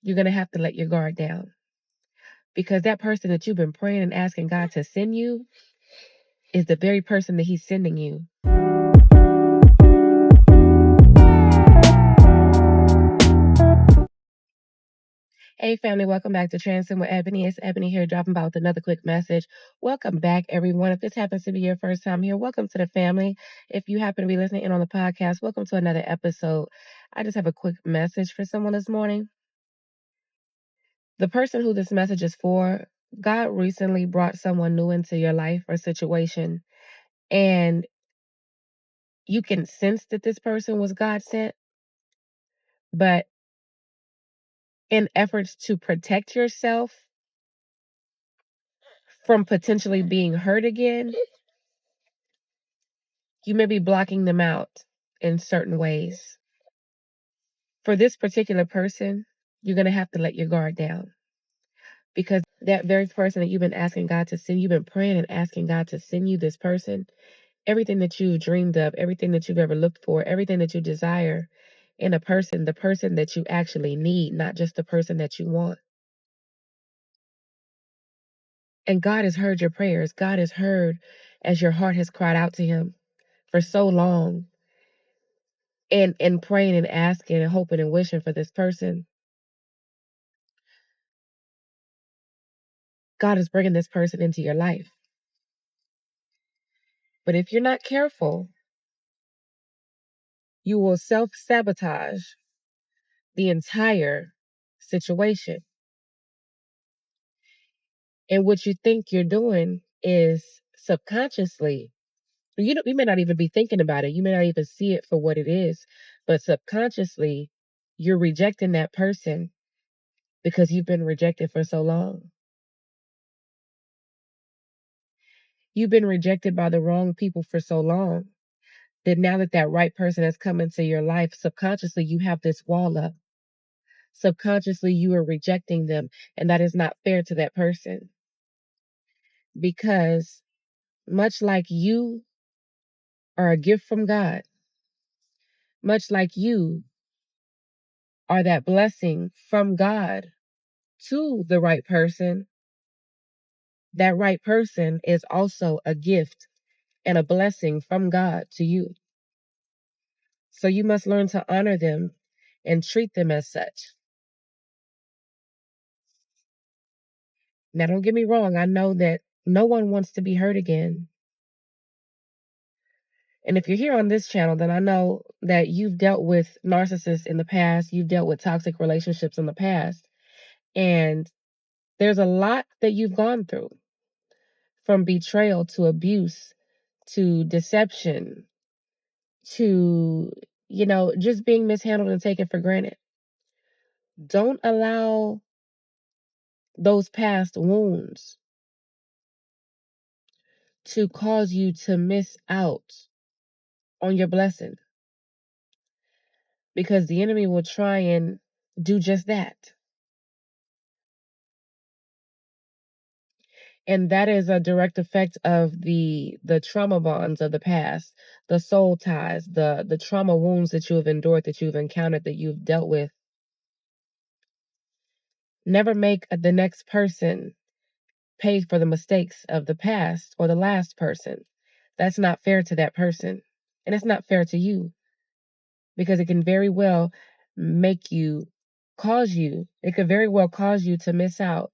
you're going to have to let your guard down. Because that person that you've been praying and asking God to send you is the very person that he's sending you. Hey family, welcome back to Transcend with Ebony. It's Ebony here dropping by with another quick message. Welcome back everyone. If this happens to be your first time here, welcome to the family. If you happen to be listening in on the podcast, welcome to another episode. I just have a quick message for someone this morning. The person who this message is for, God recently brought someone new into your life or situation, and you can sense that this person was God sent, but in efforts to protect yourself from potentially being hurt again, you may be blocking them out in certain ways. For this particular person, you're going to have to let your guard down, because that very person that you've been asking God to send, you've been praying and asking God to send you this person, everything that you've dreamed of, everything that you've ever looked for, everything that you desire in a person, the person that you actually need, not just the person that you want. And God has heard your prayers. God has heard as your heart has cried out to him for so long, and praying and asking and hoping and wishing for this person. God is bringing this person into your life. But if you're not careful, you will self-sabotage the entire situation. And what you think you're doing is subconsciously, you may not even be thinking about it. You may not even see it for what it is, but subconsciously, you're rejecting that person because you've been rejected for so long. You've been rejected by the wrong people for so long that now that right person has come into your life, subconsciously you have this wall up. Subconsciously you are rejecting them, and that is not fair to that person. Because much like you are a gift from God, much like you are that blessing from God to the right person, that right person is also a gift and a blessing from God to you. So you must learn to honor them and treat them as such. Now, don't get me wrong. I know that no one wants to be hurt again. And if you're here on this channel, then I know that you've dealt with narcissists in the past. You've dealt with toxic relationships in the past. And there's a lot that you've gone through, from betrayal to abuse to deception to, just being mishandled and taken for granted. Don't allow those past wounds to cause you to miss out on your blessing, because the enemy will try and do just that. And that is a direct effect of the trauma bonds of the past, the soul ties, the trauma wounds that you have endured, that you've encountered, that you've dealt with. Never make the next person pay for the mistakes of the past or the last person. That's not fair to that person. And it's not fair to you, because it can very well it could very well cause you to miss out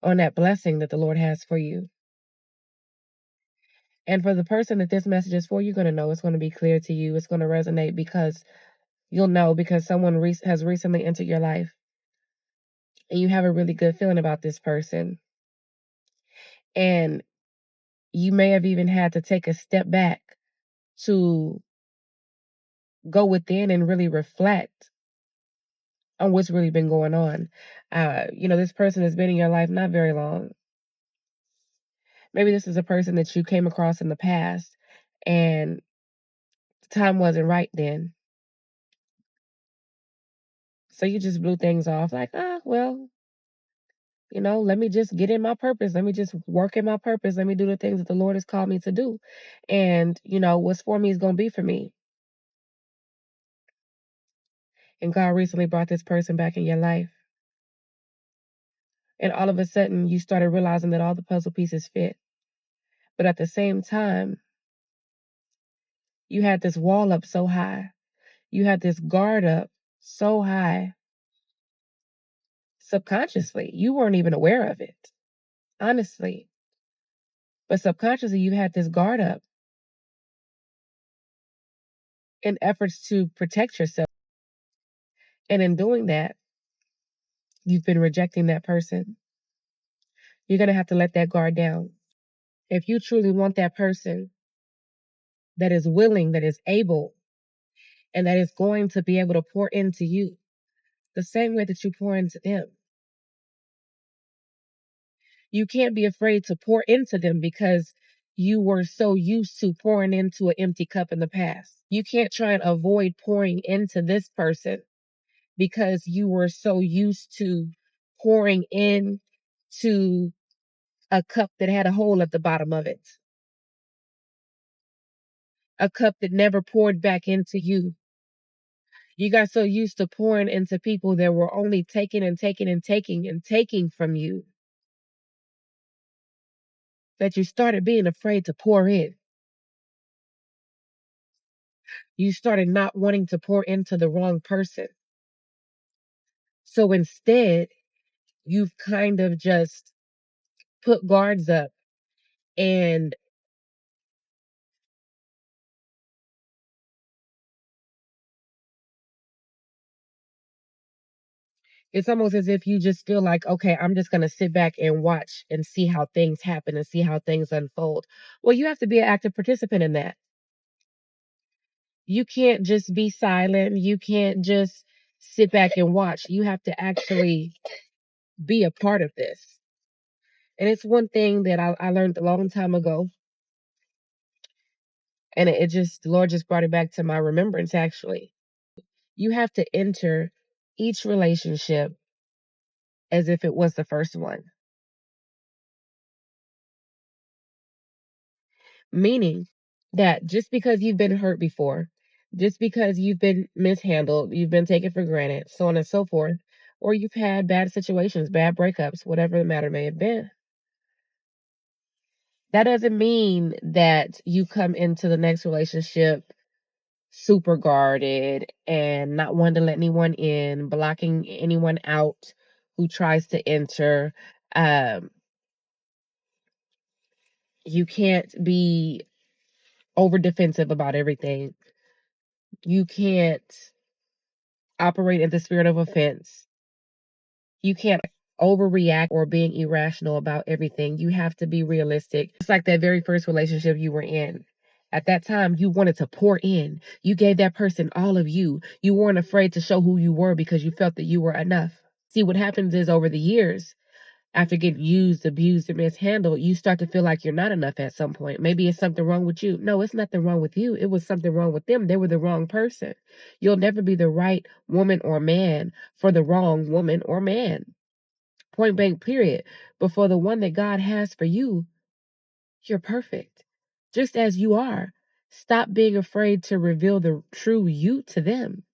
on that blessing that the Lord has for you. And for the person that this message is for, you're going to know, it's going to be clear to you. It's going to resonate, because you'll know, because someone has recently entered your life and you have a really good feeling about this person. And you may have even had to take a step back to go within and really reflect on what's really been going on. This person has been in your life not very long. Maybe this is a person that you came across in the past and the time wasn't right then. So you just blew things off like, well, let me just get in my purpose. Let me just work in my purpose. Let me do the things that the Lord has called me to do. And, what's for me is going to be for me. And God recently brought this person back in your life. And all of a sudden, you started realizing that all the puzzle pieces fit. But at the same time, you had this wall up so high. You had this guard up so high. Subconsciously, you weren't even aware of it, honestly. But subconsciously, you had this guard up in efforts to protect yourself. And in doing that, you've been rejecting that person. You're going to have to let that guard down. If you truly want that person that is willing, that is able, and that is going to be able to pour into you the same way that you pour into them, you can't be afraid to pour into them because you were so used to pouring into an empty cup in the past. You can't try and avoid pouring into this person because you were so used to pouring in to a cup that had a hole at the bottom of it. A cup that never poured back into you. You got so used to pouring into people that were only taking and taking and taking and taking from you that you started being afraid to pour in. You started not wanting to pour into the wrong person. So instead, you've kind of just put guards up, and it's almost as if you just feel like, okay, I'm just going to sit back and watch and see how things happen and see how things unfold. Well, you have to be an active participant in that. You can't just be silent. You can't just sit back and watch. You have to actually be a part of this. And it's one thing that I learned a long time ago. And it just, the Lord just brought it back to my remembrance, actually. You have to enter each relationship as if it was the first one. Meaning that just because you've been hurt before, just because you've been mishandled, you've been taken for granted, so on and so forth, or you've had bad situations, bad breakups, whatever the matter may have been, that doesn't mean that you come into the next relationship super guarded and not wanting to let anyone in, blocking anyone out who tries to enter. You can't be over defensive about everything. You can't operate in the spirit of offense. You can't overreact or being irrational about everything. You have to be realistic. It's like that very first relationship you were in. At that time, you wanted to pour in. You gave that person all of you. You weren't afraid to show who you were because you felt that you were enough. See, what happens is over the years, after getting used, abused, and mishandled, you start to feel like you're not enough at some point. Maybe it's something wrong with you. No, it's nothing wrong with you. It was something wrong with them. They were the wrong person. You'll never be the right woman or man for the wrong woman or man. Point blank, period. But for the one that God has for you, you're perfect. Just as you are. Stop being afraid to reveal the true you to them,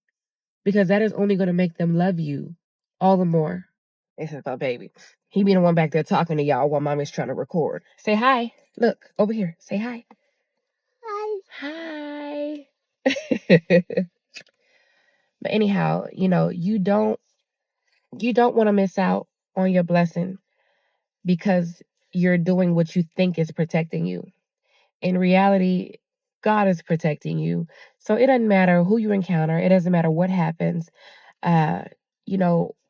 because that is only going to make them love you all the more. This is my baby. He be the one back there talking to y'all while mommy's trying to record. Say hi. Look, over here. Say hi. Hi. But anyhow, you don't want to miss out on your blessing because you're doing what you think is protecting you. In reality, God is protecting you. So it doesn't matter who you encounter. It doesn't matter what happens.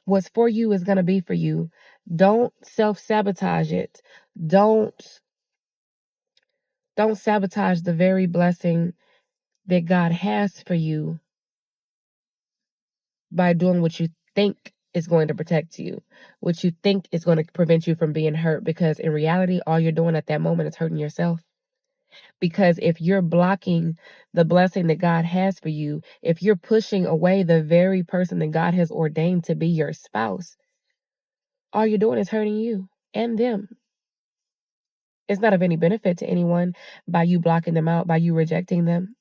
What's for you is going to be for you. Don't self-sabotage it. Don't sabotage the very blessing that God has for you by doing what you think is going to protect you, what you think is going to prevent you from being hurt, because in reality, all you're doing at that moment is hurting yourself. Because if you're blocking the blessing that God has for you, if you're pushing away the very person that God has ordained to be your spouse, all you're doing is hurting you and them. It's not of any benefit to anyone by you blocking them out, by you rejecting them.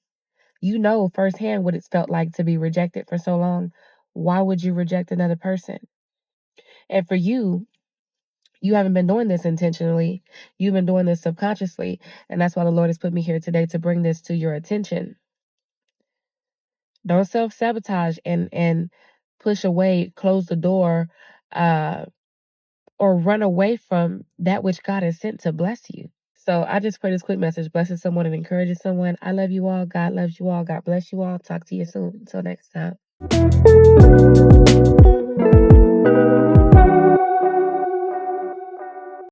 You know firsthand what it's felt like to be rejected for so long. Why would you reject another person? And for you, you haven't been doing this intentionally. You've been doing this subconsciously. And that's why the Lord has put me here today to bring this to your attention. Don't self-sabotage and push away, close the door, or run away from that which God has sent to bless you. So I just pray this quick message blesses someone and encourages someone. I love you all. God loves you all. God bless you all. Talk to you soon. Until next time.